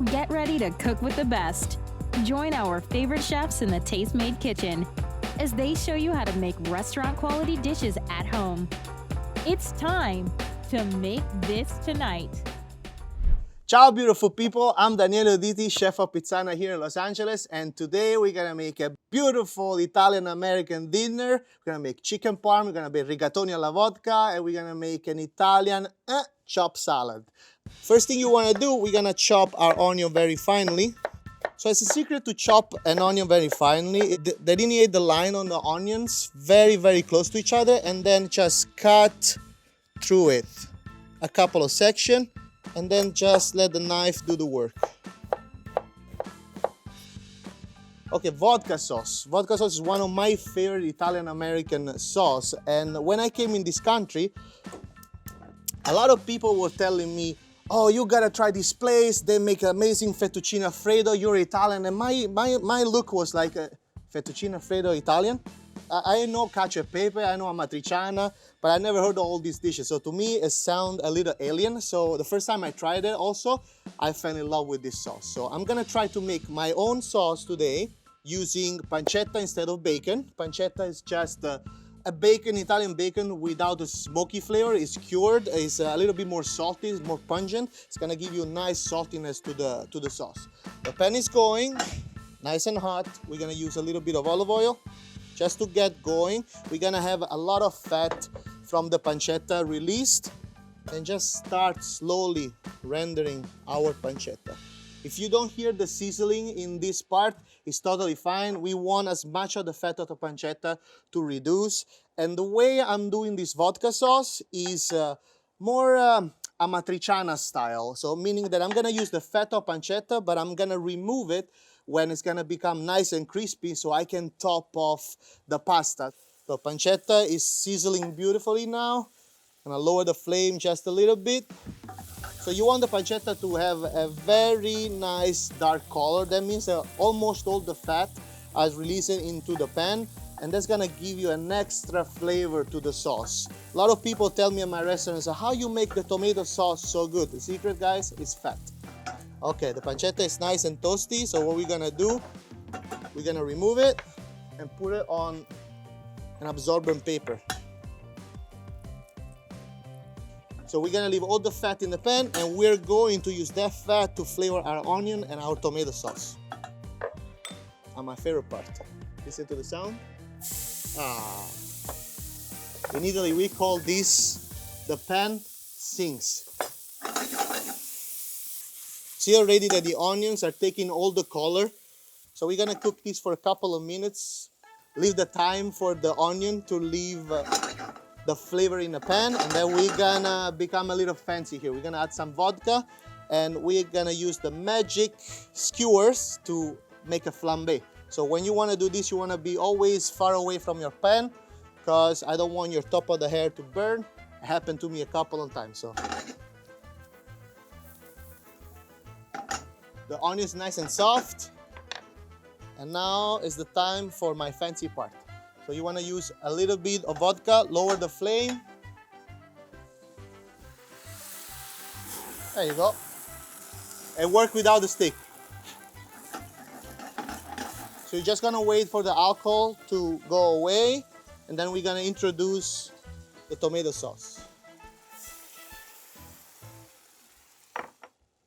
Get ready to cook with the best. Join our favorite chefs in the Tastemade kitchen as they show you how to make restaurant-quality dishes at home. It's time to make this tonight. Ciao beautiful people, I'm Daniele Uditi, chef of Pizzana here in Los Angeles, and today we're gonna make a beautiful Italian-American dinner. We're gonna make chicken parm, we're gonna make rigatoni alla vodka, and we're gonna make an Italian chopped salad. First thing you wanna do, we're gonna chop our onion very finely. So it's a secret to chop an onion very finely. Delineate the line on the onions very, very close to each other, and then just cut through it a couple of sections, and then just let the knife do the work. Okay, vodka sauce. Vodka sauce is one of my favorite Italian-American sauce, and when I came in this country, a lot of people were telling me, oh, you gotta try this place, they make amazing fettuccine alfredo, you're Italian. And my look was like, fettuccine alfredo Italian? I know cacio e pepe, I know amatriciana, but I never heard of all these dishes. So to me, it sounded a little alien. So the first time I tried it also, I fell in love with this sauce. So I'm gonna try to make my own sauce today using pancetta instead of bacon. Pancetta is just a bacon, Italian bacon without a smoky flavor. It's cured, it's a little bit more salty, it's more pungent. It's gonna give you a nice saltiness to the sauce. The pan is going, nice and hot. We're gonna use a little bit of olive oil just to get going. We're gonna have a lot of fat from the pancetta released, and just start slowly rendering our pancetta. If you don't hear the sizzling in this part, it's totally fine. We want as much of the fat of the pancetta to reduce. And the way I'm doing this vodka sauce is more amatriciana style. So meaning that I'm gonna use the fat of pancetta, but I'm gonna remove it when it's gonna become nice and crispy so I can top off the pasta. So pancetta is sizzling beautifully now. I'm gonna lower the flame just a little bit. So you want the pancetta to have a very nice dark color. That means that almost all the fat is releasing into the pan, and that's gonna give you an extra flavor to the sauce. A lot of people tell me in my restaurants, how you make the tomato sauce so good? The secret, guys, is fat. Okay, the pancetta is nice and toasty, so what we're gonna do, we're gonna remove it and put it on an absorbent paper. So we're gonna leave all the fat in the pan, and we're going to use that fat to flavor our onion and our tomato sauce. And my favorite part. Listen to the sound. In Italy, we call this, the pan sings. See already that the onions are taking all the color. So we're gonna cook this for a couple of minutes. Leave the time for the onion to leave the flavor in the pan, and then we're gonna become a little fancy here. We're gonna add some vodka, and we're gonna use the magic skewers to make a flambe. So when you wanna do this, you wanna be always far away from your pan, because I don't want your top of the hair to burn. It happened to me a couple of times. So the onion is nice and soft, and now is the time for my fancy part. So you want to use a little bit of vodka, lower the flame. There you go. And work without the stick. So you're just going to wait for the alcohol to go away, and then we're going to introduce the tomato sauce.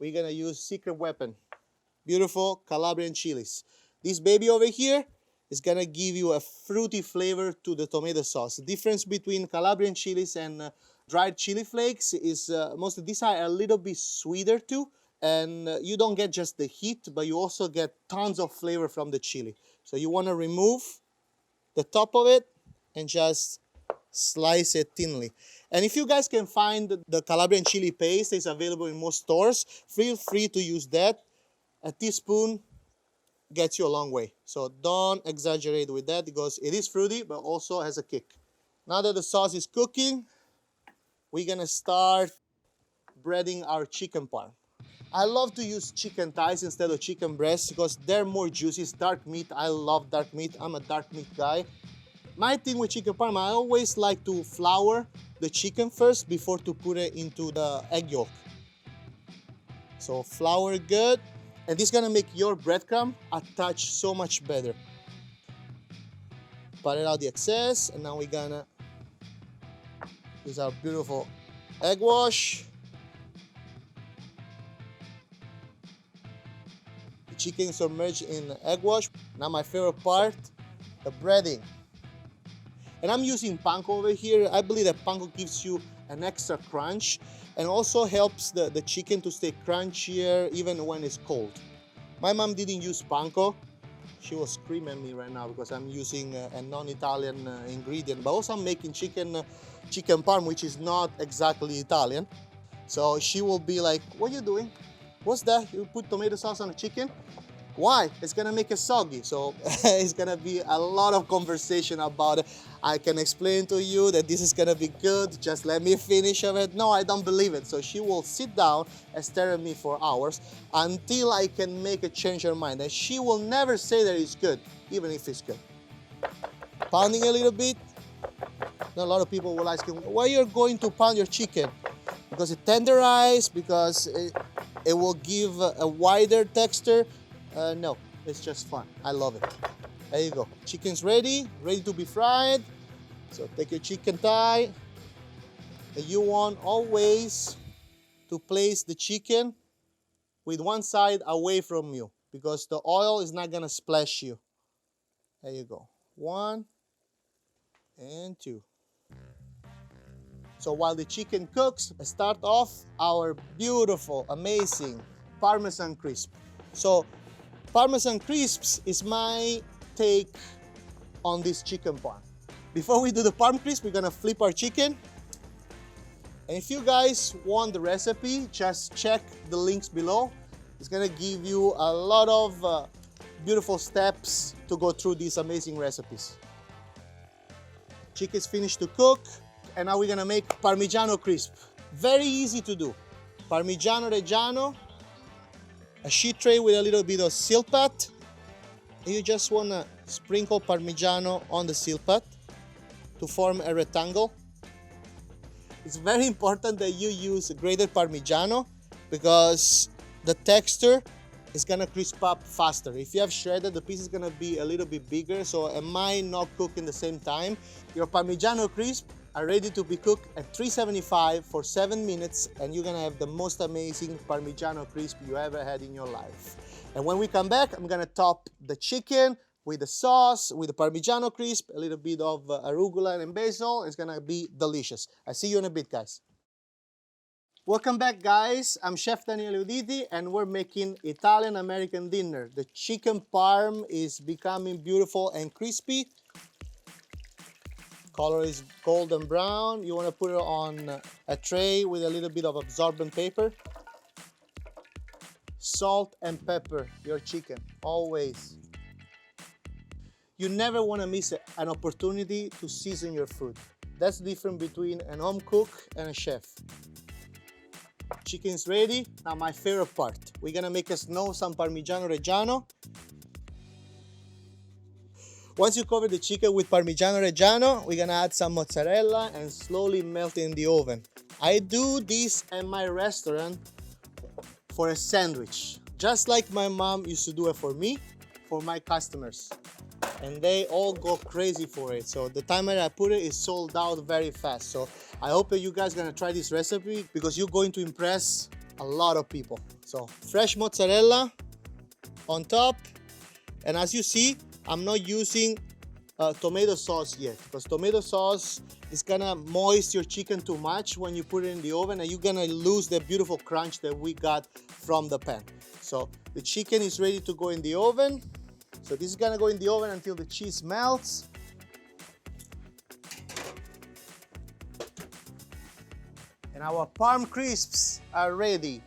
We're going to use secret weapon, beautiful Calabrian chilies. This baby over here is gonna give you a fruity flavor to the tomato sauce. The difference between Calabrian chilies and dried chili flakes is most of these are a little bit sweeter too, and you don't get just the heat, but you also get tons of flavor from the chili. So you wanna remove the top of it and just slice it thinly. And if you guys can find the Calabrian chili paste, it's available in most stores, feel free to use that. A teaspoon gets you a long way. So don't exaggerate with that, because it is fruity, but also has a kick. Now that the sauce is cooking, we're gonna start breading our chicken parm. I love to use chicken thighs instead of chicken breasts because they're more juicy. It's dark meat. I love dark meat. I'm a dark meat guy. My thing with chicken parm, I always like to flour the chicken first before to put it into the egg yolk. So flour good. And this is gonna make your breadcrumb attach so much better. Pat it out the excess, and now we're gonna use our beautiful egg wash. The chicken is submerged in the egg wash. Now my favorite part, the breading. And I'm using panko over here. I believe that panko gives you an extra crunch and also helps the chicken to stay crunchier even when it's cold. My mom didn't use panko. She was screaming at me right now because I'm using a non-Italian ingredient, but also I'm making chicken parm, which is not exactly Italian. So she will be like, what are you doing? What's that? You put tomato sauce on the chicken? Why? It's gonna make it soggy. So it's gonna be a lot of conversation about it. I can explain to you that this is gonna be good. Just let me finish of it. No, I don't believe it. So she will sit down and stare at me for hours until I can make a change her mind. And she will never say that it's good, even if it's good. Pounding a little bit. Now, a lot of people will ask you, why you're going to pound your chicken? Because it tenderizes, because it will give a wider texture. No, it's just fun. I love it. There you go. Chicken's ready to be fried. So take your chicken thigh. And you want always to place the chicken with one side away from you because the oil is not gonna splash you. There you go. 1 and 2. So while the chicken cooks, let's start off our beautiful, amazing Parmesan crisp. So Parmesan crisps is my take on this chicken parm. Before we do the parm crisp, we're gonna flip our chicken. And if you guys want the recipe, just check the links below. It's gonna give you a lot of beautiful steps to go through these amazing recipes. Chicken's finished to cook, and now we're gonna make Parmigiano crisp. Very easy to do. Parmigiano Reggiano, a sheet tray with a little bit of silpat. You just wanna sprinkle Parmigiano on the silpat to form a rectangle. It's very important that you use grated Parmigiano because the texture is gonna crisp up faster. If you have shredded, the piece is gonna be a little bit bigger, so it might not cook in the same time. Your Parmigiano crisp are ready to be cooked at 375 for 7 minutes, and you're gonna have the most amazing Parmigiano crisp you ever had in your life. And when we come back, I'm gonna top the chicken with the sauce, with the Parmigiano crisp, a little bit of arugula and basil. It's gonna be delicious. I'll see you in a bit, guys. Welcome back, guys. I'm Chef Daniele Uditi, and we're making Italian-American dinner. The chicken parm is becoming beautiful and crispy. Color is golden brown. You want to put it on a tray with a little bit of absorbent paper. Salt and pepper your chicken, always. You never want to miss an opportunity to season your food. That's the difference between an home cook and a chef. Chicken's ready. Now my favorite part. We're gonna make us know some Parmigiano Reggiano. Once you cover the chicken with Parmigiano Reggiano, we're gonna add some mozzarella and slowly melt it in the oven. I do this at my restaurant for a sandwich, just like my mom used to do it for me, for my customers. And they all go crazy for it. So the time that I put it is sold out very fast. So I hope that you guys are gonna try this recipe because you're going to impress a lot of people. So fresh mozzarella on top. And as you see, I'm not using tomato sauce yet because tomato sauce is gonna moist your chicken too much when you put it in the oven, and you're gonna lose the beautiful crunch that we got from the pan. So the chicken is ready to go in the oven. So this is gonna go in the oven until the cheese melts. And our parm crisps are ready.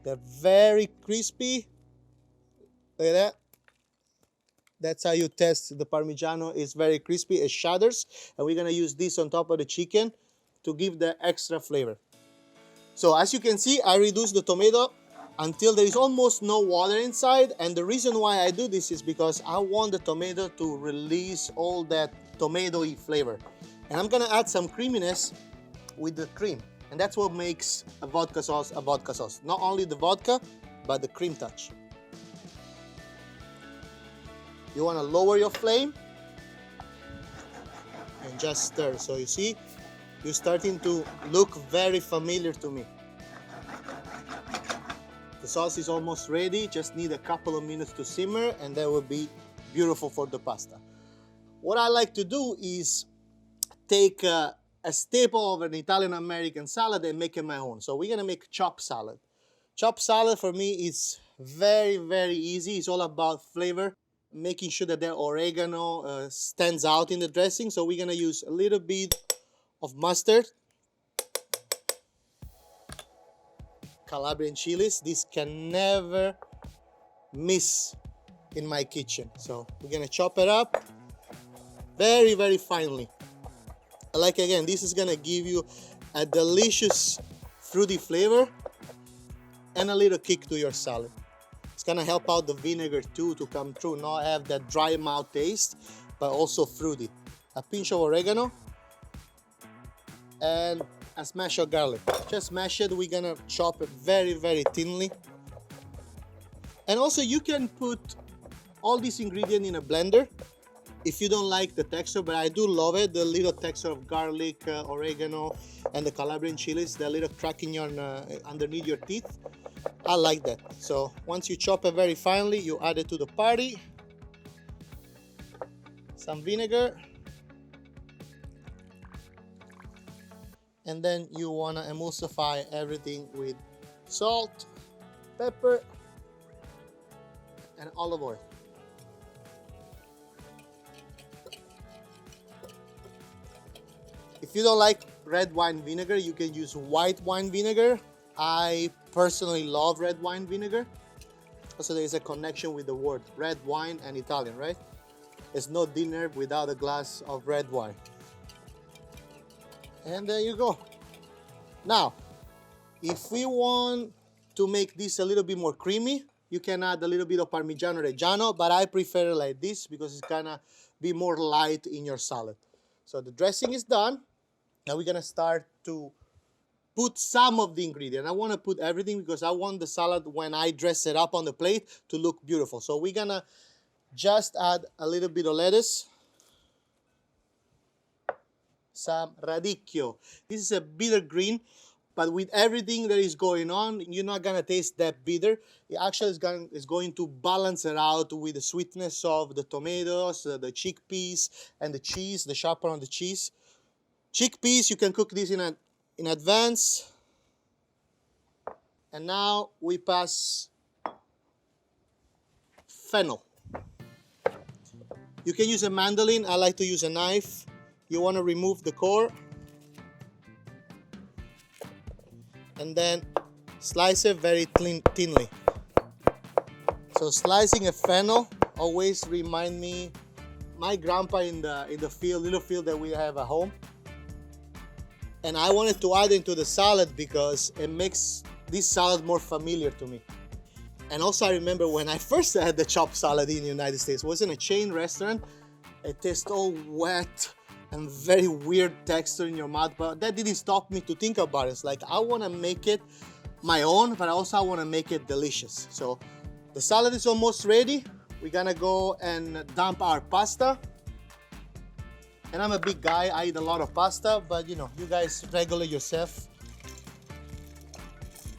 They're very crispy. Look at that. That's how you test the Parmigiano. It's very crispy, it shudders. And we're gonna use this on top of the chicken to give the extra flavor. So as you can see, I reduced the tomato until there is almost no water inside. And the reason why I do this is because I want the tomato to release all that tomatoey flavor. And I'm gonna add some creaminess with the cream. And that's what makes a vodka sauce a vodka sauce. Not only the vodka, but the cream touch. You want to lower your flame and just stir. So you see, you're starting to look very familiar to me. The sauce is almost ready, just need a couple of minutes to simmer and that will be beautiful for the pasta. What I like to do is take a staple of an Italian-American salad and make it my own. So we're gonna make chopped salad. Chopped salad for me is very, very easy. It's all about flavor, making sure that the oregano stands out in the dressing. So we're gonna use a little bit of mustard, Calabrian chilies. This can never miss in my kitchen. So we're gonna chop it up very, very finely. Like again, this is gonna give you a delicious fruity flavor and a little kick to your salad. It's gonna help out the vinegar too to come through, not have that dry mouth taste, but also fruity. A pinch of oregano and a smash of garlic. Just mash it. We're gonna chop it very, very thinly. And also you can put all these ingredients in a blender if you don't like the texture, but I do love it. The little texture of garlic, oregano, and the Calabrian chilies, the little crack in your underneath your teeth. I like that. So once you chop it very finely, you add it to the party. Some vinegar. And then you want to emulsify everything with salt, pepper, and olive oil. If you don't like red wine vinegar, you can use white wine vinegar. I personally love red wine vinegar. Also, there is a connection with the word red wine and Italian, right? There's no dinner without a glass of red wine. And there you go. Now, if we want to make this a little bit more creamy, you can add a little bit of Parmigiano Reggiano, but I prefer it like this because it's gonna be more light in your salad. So the dressing is done. Now we're gonna start to put some of the ingredient. I wanna put everything because I want the salad, when I dress it up on the plate, to look beautiful. So we're gonna just add a little bit of lettuce, some radicchio. This is a bitter green, but with everything that is going on, you're not gonna taste that bitter. It actually is going to balance it out with the sweetness of the tomatoes, the chickpeas, and the cheese, the sharp part on the cheese. Chickpeas, you can cook this in advance. And now we pass fennel. You can use a mandolin. I like to use a knife. You want to remove the core. And then slice it very thinly. So slicing a fennel always remind me my grandpa in the field, little field that we have at home. And I wanted to add into the salad because it makes this salad more familiar to me. And also I remember when I first had the chopped salad in the United States, it was in a chain restaurant. It tastes all wet and very weird texture in your mouth, but that didn't stop me to think about it. It's like, I wanna make it my own, but also I wanna make it delicious. So the salad is almost ready. We're gonna go and dump our pasta. And I'm a big guy, I eat a lot of pasta, but you know, you guys regulate yourself.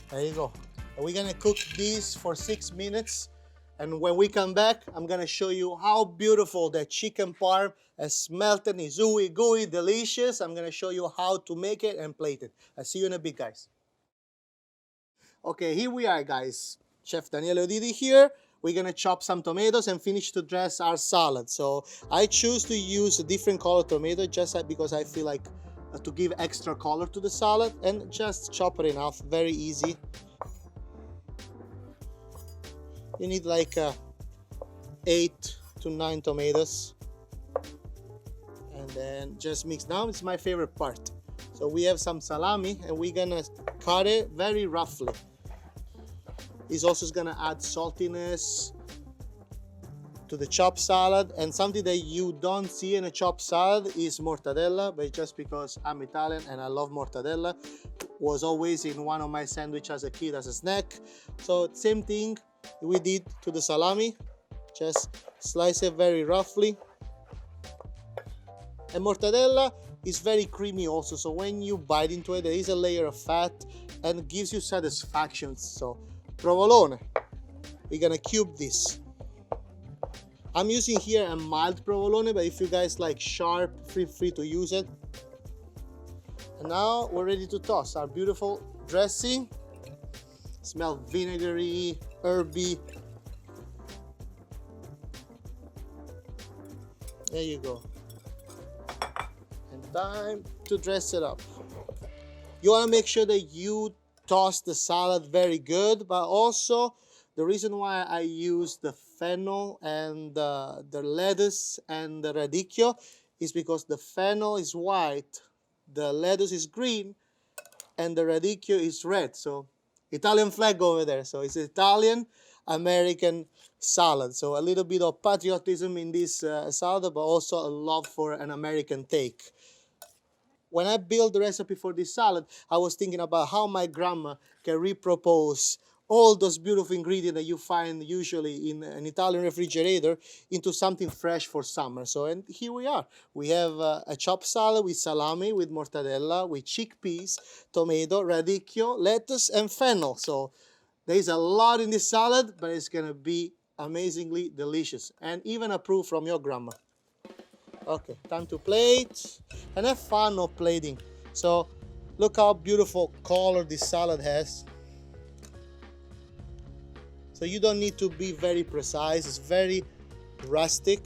There you go. And we're gonna cook this for 6 minutes. And when we come back, I'm gonna show you how beautiful that chicken parm has melted, is ooey gooey, delicious. I'm gonna show you how to make it and plate it. I'll see you in a bit, guys. Okay, here we are, guys. Chef Daniele Uditi here. We're gonna chop some tomatoes and finish to dress our salad. So I choose to use a different color tomato just because I feel like to give extra color to the salad, and just chop it in half, very easy. You need like 8 to 9 tomatoes, and then just mix. Now it's my favorite part. So we have some salami and we're gonna cut it very roughly. This also is gonna add saltiness to the chopped salad, and something that you don't see in a chopped salad is mortadella, but just because I'm Italian and I love mortadella. It was always in one of my sandwiches as a kid as a snack. So same thing we did to the salami. Just slice it very roughly. And mortadella is very creamy also, so when you bite into it, there is a layer of fat and gives you satisfaction. So, provolone, we're gonna cube this. I'm using here a mild provolone, but if you guys like sharp, feel free to use it. And now we're ready to toss our beautiful dressing. Smell vinegary, herby. There you go. And time to dress it up. You want to make sure that you toss the salad very good, but also the reason why I use the fennel and the lettuce and the radicchio is because the fennel is white, the lettuce is green, and the radicchio is red. So Italian flag over there. So it's Italian American salad. So a little bit of patriotism in this salad, but also a love for an American take. When I built the recipe for this salad, I was thinking about how my grandma can repropose all those beautiful ingredients that you find usually in an Italian refrigerator into something fresh for summer. So, and here we are. We have a chopped salad with salami, with mortadella, with chickpeas, tomato, radicchio, lettuce, and fennel. So there is a lot in this salad, but it's gonna be amazingly delicious and even approved from your grandma. Okay, time to plate and have fun of plating. So look how beautiful color this salad has. So you don't need to be very precise, it's very rustic.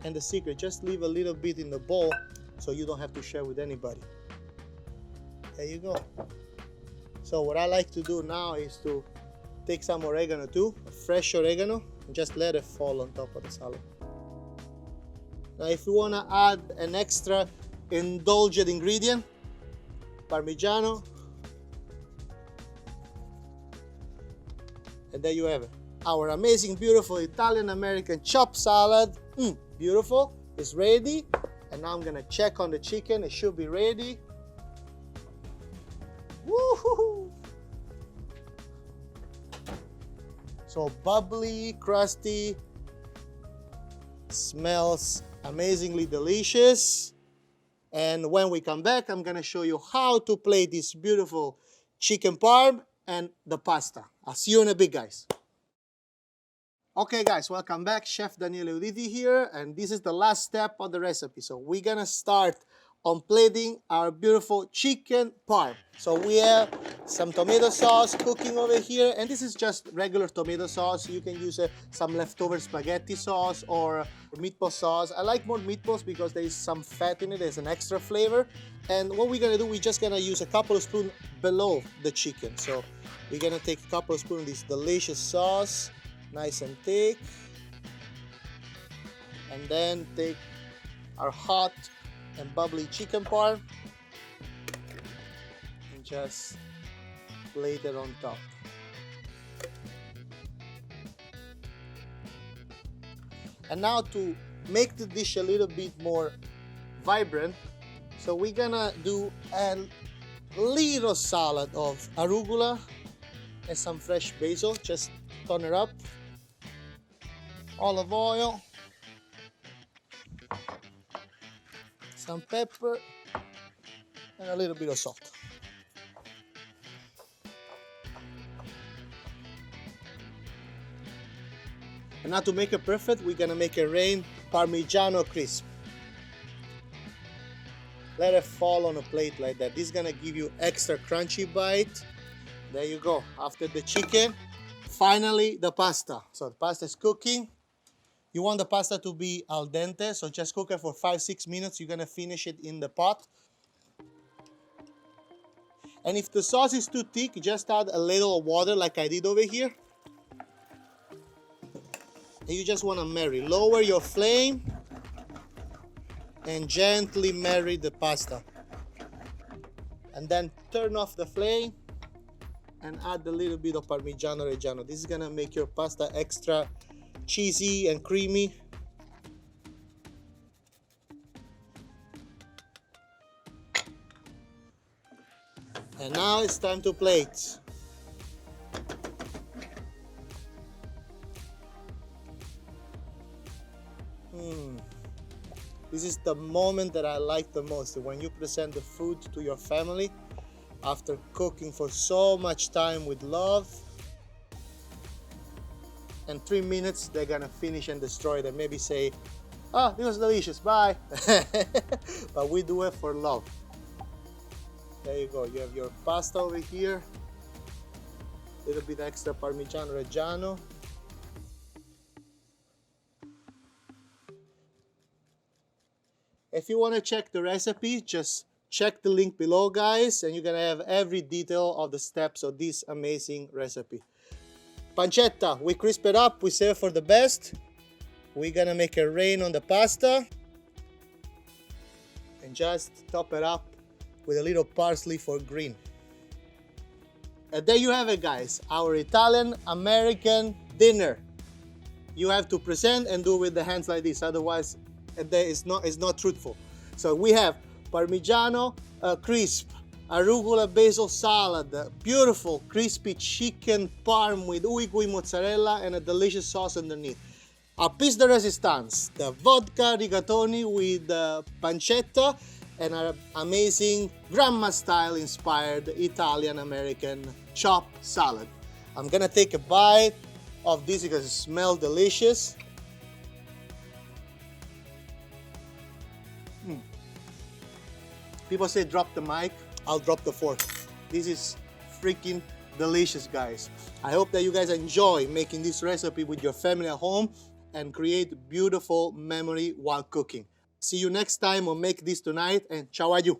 And the secret, just leave a little bit in the bowl so you don't have to share with anybody. There you go. So what I like to do now is to take some oregano too, fresh oregano, and just let it fall on top of the salad. Now if you want to add an extra indulgent ingredient, Parmigiano, and there you have it. Our amazing, beautiful Italian-American chopped salad, beautiful, is ready. And now I'm gonna check on the chicken, it should be ready. Woohoo! So bubbly, crusty, smells amazingly delicious. And when we come back, I'm gonna show you how to plate this beautiful chicken parm and the pasta. I'll see you in a bit, guys. Okay guys, welcome back. Chef Daniele Uditi here, and this is the last step of the recipe. So we're gonna start on plating our beautiful chicken parm. So we have some tomato sauce cooking over here, and this is just regular tomato sauce. You can use some leftover spaghetti sauce or meatball sauce. I like more meatballs because there is some fat in it, there's an extra flavor. And what we're gonna do, we're just gonna use a couple of spoons below the chicken. So we're gonna take a couple of spoons of this delicious sauce, nice and thick, and then take our hot and bubbly chicken parm and just plate it on top. And now to make the dish a little bit more vibrant, so we're gonna do a little salad of arugula and some fresh basil. Just turn it up, olive oil, some pepper, and a little bit of salt. And now to make it perfect, we're gonna make it rain Parmigiano crisp. Let it fall on a plate like that. This is gonna give you extra crunchy bite. There you go. After the chicken, finally the pasta. So the pasta is cooking. You want the pasta to be al dente, so just cook it for 5-6 minutes. You're gonna finish it in the pot. And if the sauce is too thick, just add a little water like I did over here. And you just wanna marry. Lower your flame and gently marry the pasta. And then turn off the flame and add a little bit of Parmigiano Reggiano. This is gonna make your pasta extra cheesy and creamy. And now it's time to plate. This is the moment that I like the most, when you present the food to your family after cooking for so much time with love. In 3 minutes, they're gonna finish and destroy it and maybe say, "Ah, this was delicious, bye." But we do it for love. There you go, you have your pasta over here. A little bit extra Parmigiano Reggiano. If you want to check the recipe, just check the link below, guys, and you're gonna have every detail of the steps of this amazing recipe. Pancetta, we crisp it up, we save for the best. We're gonna make a rain on the pasta and just top it up with a little parsley for green. And there you have it, guys, our Italian-American dinner. You have to present and do with the hands like this, otherwise it's not truthful. So we have Parmigiano crisp, arugula basil salad, beautiful crispy chicken parm with ooey mozzarella and a delicious sauce underneath. A piece de resistance, the vodka rigatoni with pancetta and an amazing grandma style inspired Italian-American chopped salad. I'm gonna take a bite of this because it smells delicious. People say drop the mic, I'll drop the fork. This is freaking delicious, guys. I hope that you guys enjoy making this recipe with your family at home and create beautiful memory while cooking. See you next time on Make This Tonight, and ciao a you.